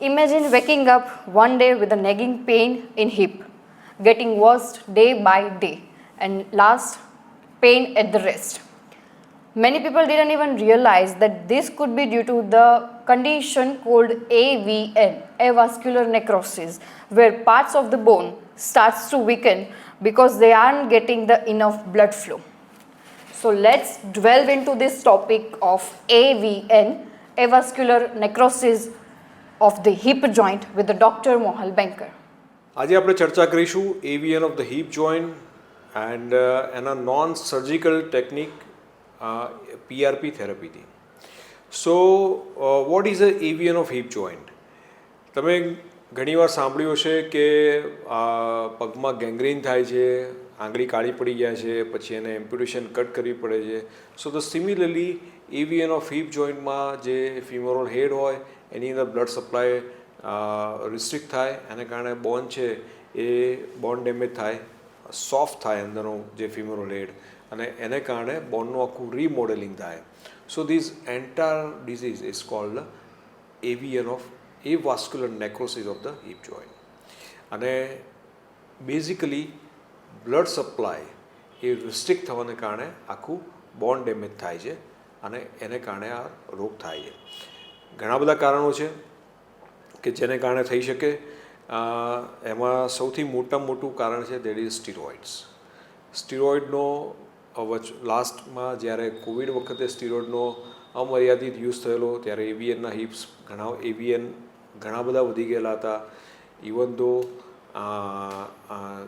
Imagine waking up one day with a nagging pain in hip, getting worse day by day, and last pain at the wrist. Many people didn't even realize that this could be due to the condition called AVN, avascular necrosis, where parts of the bone starts to weaken because they aren't getting the enough blood flow. So let's delve into this topic of AVN, avascular necrosis of the hip joint with the Dr. Mohal Banker. આજે આપણે ચર્ચા કરીશું AVN of the hip joint and એના non surgical technique PRP થેરાપીથી. So what is a AVN of hip joint? તમે ઘણીવાર સાંભળ્યું હશે કે પગમાં ગેંગ્રીન થાય છે, આંગળી કાળી પડી જાય છે, પછી એને એમ્પ્યુટેશન કટ કરવી પડે છે. સો ધ સિમિલરલી એવીએન ઓફ હિપ જોઈન્ટમાં જે ફિમોરલ હેડ હોય એની અંદર બ્લડ સપ્લાય રિસ્ટ્રિક્ટ થાય, એને કારણે બોન છે એ બોન ડેમેજ થાય, સોફ્ટ થાય અંદરનું જે ફિમોરલ હેડ, અને એને કારણે બોનનું આખું રીમોડેલિંગ થાય. So this entire disease is called AVN of avascular necrosis of the hip joint. અને બેઝિકલી બ્લડ સપ્લાય એ રિસ્ટ્રિક્ટ થવાને કારણે આખું બોન ડેમેજ થાય છે અને એને કારણે આ રોગ થાય છે. ઘણા બધા કારણો છે કે જેને કારણે થઈ શકે. એમાં સૌથી મોટું કારણ છે દેટ ઇઝ સ્ટીરોઇડ્સ. સ્ટીરોઇડનો લાસ્ટમાં જ્યારે કોવિડ વખતે સ્ટીરોઇડનો અમર્યાદિત યુઝ થયેલો ત્યારે એવીએનના હિપ્સ ઘણા બધા વધી ગયેલા હતા. ઇવન ધો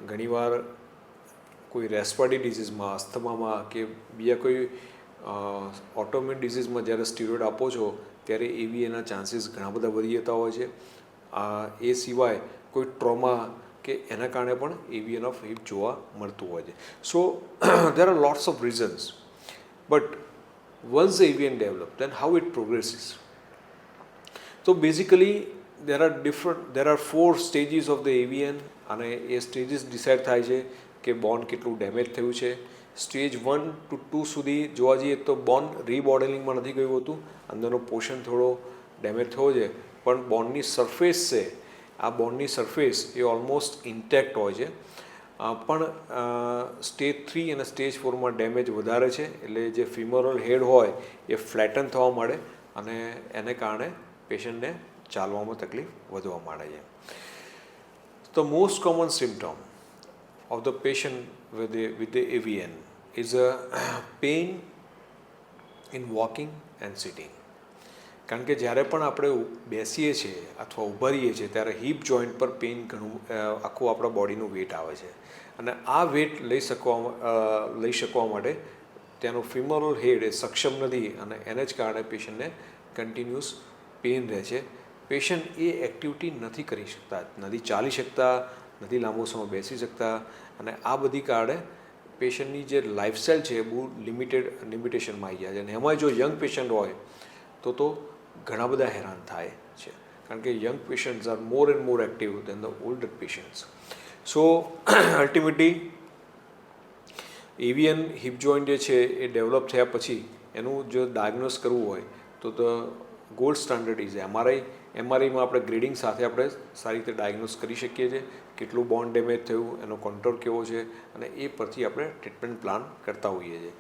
ઘણીવાર કોઈ રેસ્પિરેટરી ડિઝીઝમાં, અસ્થમામાં કે બીજા કોઈ ઓટોમિન ડિઝીઝમાં જ્યારે સ્ટીરોઇડ આપો છો ત્યારે એવીએનના ચાન્સીસ ઘણા બધા વધી જતા હોય છે. એ સિવાય કોઈ ટ્રોમા કે એના કારણે પણ એવીએન ઓફ હિપ જોવા મળતું હોય છે. So there are lots of reasons, but once the AVN develop, then how it progresses? So basically there are 4 stages of the AVN, અને એ સ્ટેજીસ ડિસાઇડ થાય છે કે બોન કેટલું ડેમેજ થયું છે. સ્ટેજ 1 to 2 સુધી જોવા જઈએ તો બોન રીમોડેલિંગમાં નથી ગયું હતું, અંદરનો પોર્શન થોડો ડેમેજ થયો છે, પણ બોનની સરફેસ છે, આ બોનની સરફેસ એ ઓલમોસ્ટ ઇન્ટેક્ટ હોય છે. પણ સ્ટેજ 3 અને સ્ટેજ 4માં ડેમેજ વધારે છે, એટલે જે ફિમોરલ હેડ હોય એ ફ્લેટન થવા માંડે અને એને કારણે પેશન્ટને ચાલવામાં તકલીફ વધવા માંડે છે. The most common symptom of the patient with the AVN is a pain in walking and sitting. કારણ કે જ્યારે પણ આપણે બેસીએ છીએ અથવા ઊભા રહીએ છીએ ત્યારે હિપ જોઈન્ટ પર પેઇન ઘણું આખું આપણા બોડીનું વેટ આવે છે, અને આ વેટ લઈ શકવા માટે તેનો ફિમોરલ હેડ એ સક્ષમ નથી, અને એને જ કારણે પેશન્ટને કન્ટિન્યુઅસ પેઇન રહે છે. પેશન્ટ એ એક્ટિવિટી નથી કરી શકતા, નથી ચાલી શકતા, નથી લાંબો સમય બેસી શકતા, અને આ બધી કારણે પેશન્ટની જે લાઈફસ્ટાઈલ છે એ બહુ લિમિટેશનમાં આવી જાય છે. અને એમાં જો યંગ પેશન્ટ હોય તો ઘણા બધા હેરાન થાય છે, કારણ કે young patients are more and more active than the older patients. So ultimately AVN hip joint જે છે એ ડેવલપ થયા પછી એનું જો ડાયગ્નોસ કરવું હોય તો the gold standard is MRI. એમઆરઆઈમાં આપણે ગ્રેડિંગ સાથે આપણે સારી રીતે ડાયગ્નોસ કરી શકીએ છીએ કેટલું બોન ડેમેજ થયું, એનો કોન્ટ્રોલ કેવો છે, અને એ પરથી આપણે ટ્રીટમેન્ટ પ્લાન કરતા હોઈએ છીએ.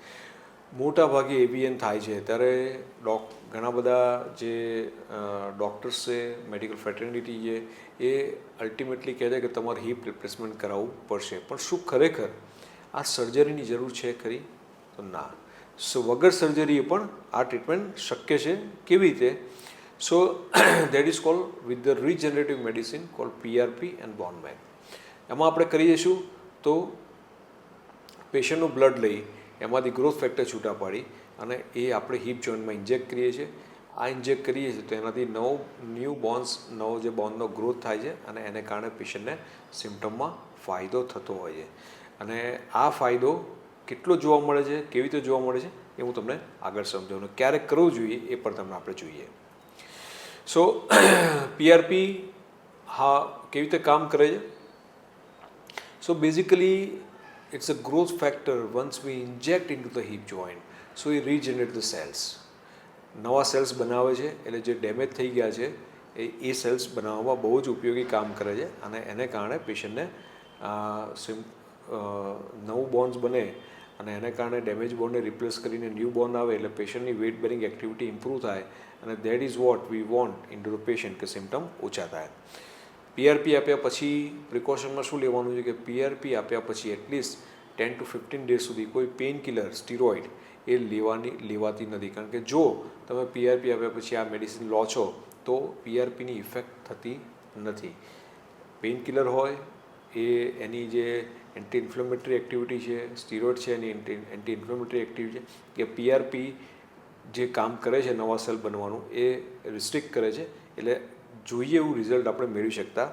મોટા ભાગે એવીએન થાય છે ત્યારે ઘણા બધા જે ડૉક્ટર્સ છે, મેડિકલ ફ્રેટર્નિટી છે, એ અલ્ટિમેટલી કહે છે કે તમારે હિપ રિપ્લેસમેન્ટ કરાવવું પડશે. પણ શું ખરેખર આ સર્જરીની જરૂર છે ખરી? તો ના. સો વગર સર્જરીએ પણ આ ટ્રીટમેન્ટ શક્ય છે. કેવી રીતે? So that is called with the regenerative medicine called PRP and bone bank. એમાં આપણે કરી દઈશું તો પેશન્ટનું બ્લડ લઈ એમાંથી ગ્રોથ ફેક્ટર છૂટા પાડી અને એ આપણે હિપ જોઈન્ટમાં ઇન્જેક્ટ કરીએ છીએ. આ ઇન્જેક્ટ કરીએ છીએ તો એનાથી નવો જે બોનનો ગ્રોથ થાય છે, અને એને કારણે પેશન્ટને સિમ્ટમમાં ફાયદો થતો હોય છે. અને આ ફાયદો કેટલો જોવા મળે છે, કેવી રીતે જોવા મળે છે એ હું તમને આગળ સમજાવું. ક્યારે કરવું જોઈએ એ પણ તમને આપણે જોઈએ. સો પીઆરપી કેવી રીતે કામ કરે છે? So basically it's a growth factor. Once we inject into the hip joint, so we regenerate the cells. નવા સેલ્સ બનાવે છે, એટલે જે ડેમેજ થઈ ગયા છે એ સેલ્સ બનાવવામાં બહુ જ ઉપયોગી કામ કરે છે અને એને કારણે પેશન્ટને નવું બોન્સ બને અને એને કારણે ડેમેજ બોન્ડને રિપ્લેસ કરીને ન્યૂ બોન્ડ આવે એટલે પેશન્ટની વેઇટ બેરિંગ એક્ટિવિટી ઇમ્પ્રૂવ થાય અને that is what we want in to the patient કે સિમ્ટમ ઓછા થાય. PRP આપ્યા પછી પ્રિકોશનમાં શું લેવાનું છે કે PRP આપ્યા પછી એટલીસ્ટ 10 to 15 ડેઝ સુધી કોઈ પેઇન કિલર સ્ટીરોઇડ એ લેવાતી નથી, કારણ કે જો તમે PRP આપ્યા પછી આ મેડિસિન લો છો તો PRPની ઇફેક્ટ થતી નથી. પેઇન કિલર હોય એ એની જે એન્ટી ઇન્ફ્લેમેટરી એક્ટિવિટી છે, સ્ટીરોઇડ છે એની એન્ટી ઇન્ફ્લેમેટરી એક્ટિવિટી છે, કે PRP જે કામ કરે છે નવા સેલ બનવાનું એ રિસ્ટ્રિક્ટ કરે છે, એટલે જોઈએ એવું રિઝલ્ટ આપણે મેળવી શકતા.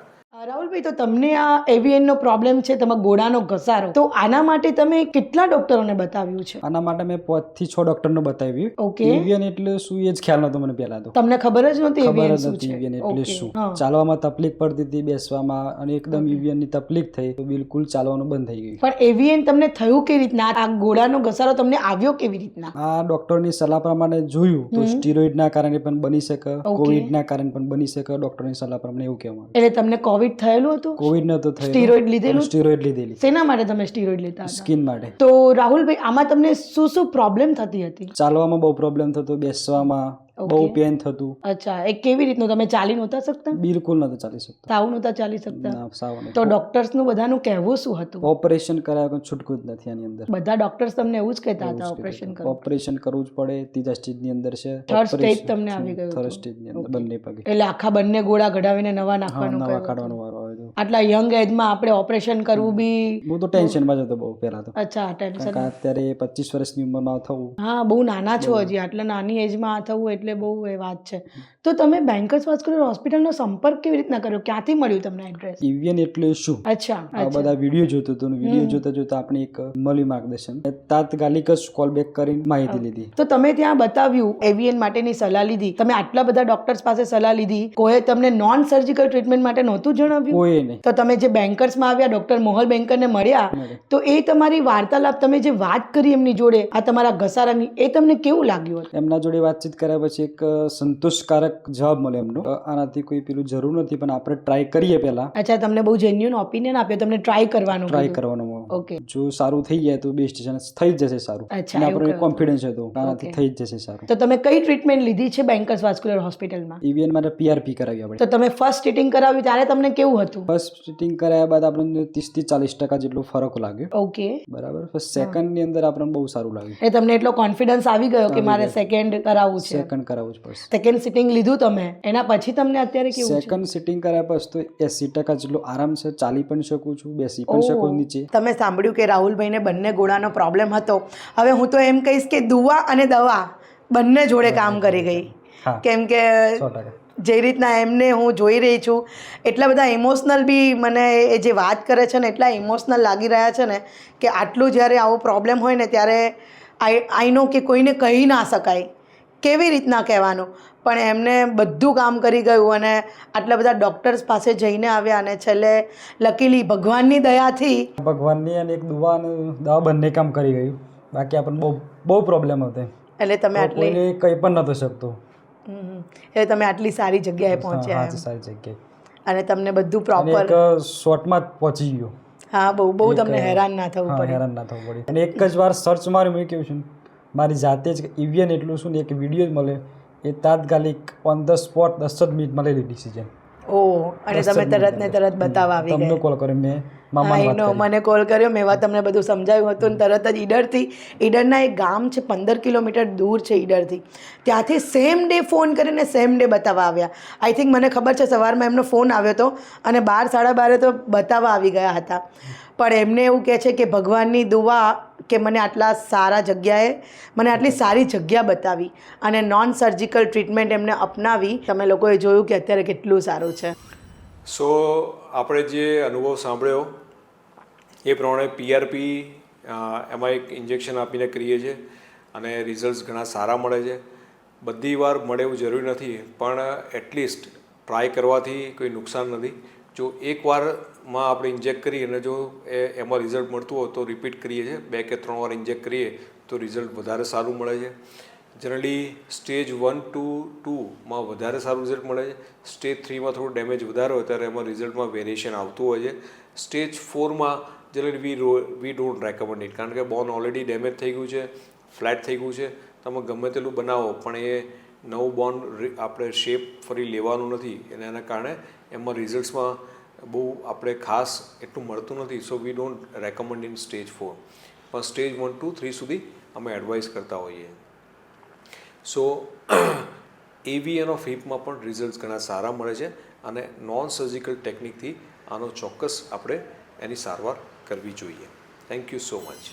રાહુલભાઈ, તો તમને આ એવીએનનો પ્રોબ્લેમ છે, તમારા ગોળાનો ઘસારો, તો આના માટે તમે કેટલા ડોક્ટરોને બતાવ્યું છે? આના માટે મેં 5 થી 6 ડોક્ટરને બતાવ્યું. ઓકે. એવિયન એટલે શું એ જ ખ્યાલ નતો મને પહેલા તો. તમને ખબર જ નહોતી ખબર એવીએન જ શું નથી છે? એવિયન એટલે ઓકે. શું. હા. ચાલવામાં તકલીફ પડતી હતી, બેસવામાં, અને એકદમ એવિયનની તકલીફ થઈ તો બિલકુલ ચાલવાનું બંધ થઈ ગયું. પણ એવીએન તમને થયું કેવી રીતના? આ ગોળાનો ઘસારો તમને આવ્યો કેવી રીતના? આ ડોક્ટરની સલાહ પ્રમાણે જોયું તો સ્ટીરોઇડના કારણે પણ બની શકે, કોવિડના કારણે પણ બની શકે. ડોક્ટરની સલાહ પ્રમાણે એવું કહેવામાં એટલે તમને કોવિડ થયેલું હતું? કોવિડ નતો થયો. સ્ટીરોઇડ લીધેલું? સ્ટીરોઇડ લીધેલી શેના માટે તમે સ્ટીરોઇડ લેતા હતા? સ્કિન માટે. તો રાહુલભાઈ, આમાં તમને શું શું પ્રોબ્લેમ થતી હતી? ચાલવામાં બહુ પ્રોબ્લેમ થતો, બેસવામાં બહુ પેન થતું. અચ્છા, એ કેવી રીતનું? તમે ચાલી નહોતા શકતા? બિલકુલ નતો ચાલી શકતો. સાવ નહોતા ચાલી શકતા? ના, સાવ નહીં. તો ડોક્ટર્સનું બધાનું કહેવું શું હતું? ઓપરેશન કરાયા કોઈ છૂટકું જ નથી આની અંદર. બધા ડોક્ટર્સ તમને એવું જ કહેતા હતા ઓપરેશન કરો? ઓપરેશન કરવું જ પડે. ત્રીજા સ્ટેજની અંદર છે. થર્ડ સ્ટેજ તમને આવી ગયું થર્ડ હતું? સ્ટેજની અંદર બંને પગે. એટલે આખા બંને ગોળા કઢાવીને નવા નાખવાનું નવા કહ્યું હતું? કાઢવાનો વારો આવ્યો. આટલા યંગ એજમાં આપણે ઓપરેશન કરવું બી? હું તો ટેન્શનમાં જ હતો બહુ પહેલા તો. અચ્છા, ટેન્શન. કારણ કે અત્યારે 25 વર્ષની ઉંમરમાં થવું. હા, બહુ નાના છો હજી. આટલા નાની એજમાં આ થવું એટલે બહુ એ વાત છે. તો તમે બેન્કર્સ વાસ્ક્યુલર હોસ્પિટલનો સંપર્ક કેવી રીતના કર્યો? ક્યાંથી મળ્યું તમને એડ્રેસ? એવિયન એટલે શું? અચ્છા, આ બધા વિડીયો જોતો હતો, વિડીયો જોતા જોતા આપણે એક મળ્યું માર્ગદર્શન, તાત્કાલિક જ કોલ બેક કરીને માહિતી લીધી. તો તમે ત્યાં બતાવ્યું, એવીએન માટેની સલાહ લીધી, તમે આટલા બધા ડોક્ટર્સ પાસે સલાહ લીધી, કોઈ તમને નોન સર્જિકલ ટ્રીટમેન્ટ માટે નહોતું જણાવ્યું? કોઈ નહીં. તો તમે જે બેન્કર્સમાં આવ્યા, ડોક્ટર મોહલ બેન્કરને મળ્યા, તો એ તમારી વાર્તાલાપ, તમે જે વાત કરી એમની જોડે આ તમારા ઘસારાની, એ તમને કેવું લાગ્યું હતું? એમના જોડે વાતચીત કર્યા પછી એક સંતોષકારક જવાબ મળે એમનો. આનાથી કોઈ પેલું જરૂર નથી, પણ આપણે ટ્રાય કરીએ પહેલા. અચ્છા, તમને બહુ જેન્યુઅન ઓપિનિયન આપ્યો, તમને ટ્રાય કરવાનું ટ્રાય કીધું. કરવાનો. ઓકે. જો સારું થઈ જાય તો બેસ્ટ છે, થઈ જ જશે સારું. અચ્છા, અને એવું આપણને કહ્યું. કોન્ફિડન્સ હતો આનાથી થઈ જ જશે સારું. તો તમે કઈ ટ્રીટમેન્ટ લીધી છે બેન્કર્સ વાસ્ક્યુલર હોસ્પિટલમાં? એવિયન માટે PRP કરાવી આપણે. તો તમે ફર્સ્ટ સિટિંગ કરાવ્યું ત્યારે તમને કેવું હતું? ફર્સ્ટ સિટિંગ કરાયા બાદ આપણને 30 થી 40% જેટલો ફરક લાગ્યો. ઓકે. બરાબર. ફર્સ્ટ સેકન્ડ ની અંદર આપણને બહુ સારું લાગ્યું. એ તમને એટલો કોન્ફિડન્સ આવી ગયો કે મારે સેકન્ડ કરાવવું છે? સેકન્ડ કરાવવું જ પડશે. સેકન્ડ સિટિંગ લીધું તમે, એના પછી તમને અત્યારે કેવું છે? સેકન્ડ સિટિંગ કર્યા પછી તો 80% જેટલો આરામ છે. ચાલી પણ શકું છું, બેસી પણ શકું છું નીચે. તમે સાંભળ્યું કે રાહુલભાઈને બંને ગોળાનો પ્રોબ્લેમ હતો. હવે હું તો એમ કહીશ કે દુવા અને દવા બંને જોડે કામ કરી ગઈ. હા, કેમ કે 100%. જે રીતના એમને હું જોઈ રહી છું, એટલા બધા ઇમોશનલ બી મને એ જે વાત કરે છે ને, એટલા ઇમોશનલ લાગી રહ્યા છે ને કે આટલું જ્યારે આવો પ્રોબ્લેમ હોય ને ત્યારે આઈ નો કે કોઈને કહી ના શકાય, કેવી રીતના કહેવાનું, પણ એમને બધું કામ કરી ગયું અને આટલા બધા ડૉક્ટર્સ પાસે જઈને આવ્યા અને છેલ્લે લકીલી ભગવાનની દયાથી, ભગવાનની અને એક દુવા અને દવા બંને કામ કરી ગયું. બાકી આપણને બહુ પ્રોબ્લેમ હતો. એટલે તમે આટલી કોઈને કંઈ પણ નતો શકતો. એટલે તમે આટલી સારી જગ્યાએ પહોંચ્યા હા, સારી જગ્યાએ. અને તમને બધું અને પ્રોપર. એક શોર્ટમાં જ પહોંચી ગયો. હા, બહુ તમને હેરાન ના થવું હા, પડે. હેરાન ના થવું પડે. અને એક જ વાર સર્ચ માર્યું, મેં કેવું છું મારી જાતે જ એવિયન એટલું શું ને એક વિડીયો મળે, એ તાત્કાલિક ઓન ધ સ્પોટ 10 જ મિનિટમાં લઈ લીધી ડિસિઝન. ઓહ, અને તમે તરત ને તરત બતાવવા આવી તમને ગયા. કોલ કર્યો મેં, હા, મામાને વાત એનો કરી. મને કોલ કર્યો, મેં તમને બધું સમજાવ્યું હતું ને તરત જ ઈડરના એક ગામ છે, 15 કિલોમીટર દૂર છે ઈડરથી, ત્યાંથી સેમ ડે ફોન કરીને સેમ ડે બતાવવા આવ્યા. આઈ થિંક મને ખબર છે સવારમાં એમનો ફોન આવ્યો હતો અને 12 સાડા 12 તો બતાવવા આવી ગયા હતા. પણ એમને એવું કહે છે કે ભગવાનની દુઆ કે મને આટલા સારા જગ્યાએ, મને આટલી સારી જગ્યા બતાવી અને નોન સર્જિકલ ટ્રીટમેન્ટ એમને અપનાવી. તમે લોકોએ જોયું કે અત્યારે કેટલું સારું છે. સો આપણે જે અનુભવ સાંભળ્યો એ પ્રમાણે PRP એમાં એક ઇન્જેક્શન આપીને કરીએ છીએ અને રિઝલ્ટ્સ ઘણા સારા મળે છે. બધી વાર મળે એવું જરૂરી નથી, પણ એટલીસ્ટ ટ્રાય કરવાથી કોઈ નુકસાન નથી. જો એકવારમાં આપણે ઇન્જેક્ટ કરીએ અને જો એમાં રિઝલ્ટ મળતું હોય તો રિપીટ કરીએ છીએ. 2 કે 3 વાર ઇન્જેક્ટ કરીએ તો રિઝલ્ટ વધારે સારું મળે છે. જનરલી સ્ટેજ 1 to 2માં વધારે સારું રિઝલ્ટ મળે છે. સ્ટેજ 3માં થોડું ડેમેજ વધારે હોય ત્યારે એમાં રિઝલ્ટમાં વેરિએશન આવતું હોય છે. સ્ટેજ 4માં generally we don't recommend it, કારણ કે બોન ઓલરેડી ડેમેજ થઈ ગયું છે, ફ્લેટ થઈ ગયું છે. તમે ગમે તેટલું બનાવો પણ એ નવું બોન આપણે શેપ ફરી લેવાનું નથી, અને એના કારણે એમાં રિઝલ્ટ્સમાં બહુ આપણે ખાસ એટલું મળતું નથી. So we don't recommend in stage 4, પણ સ્ટેજ 1 to 3 સુધી અમે એડવાઇસ કરતા હોઈએ. સો AVN ઓફ હિપમાં પણ રિઝલ્ટ્સ ઘણા સારા મળે છે, અને નોન સર્જિકલ ટેકનિકથી આનો ચોક્કસ આપણે એની સારવાર કરવી જોઈએ. Thank you so much.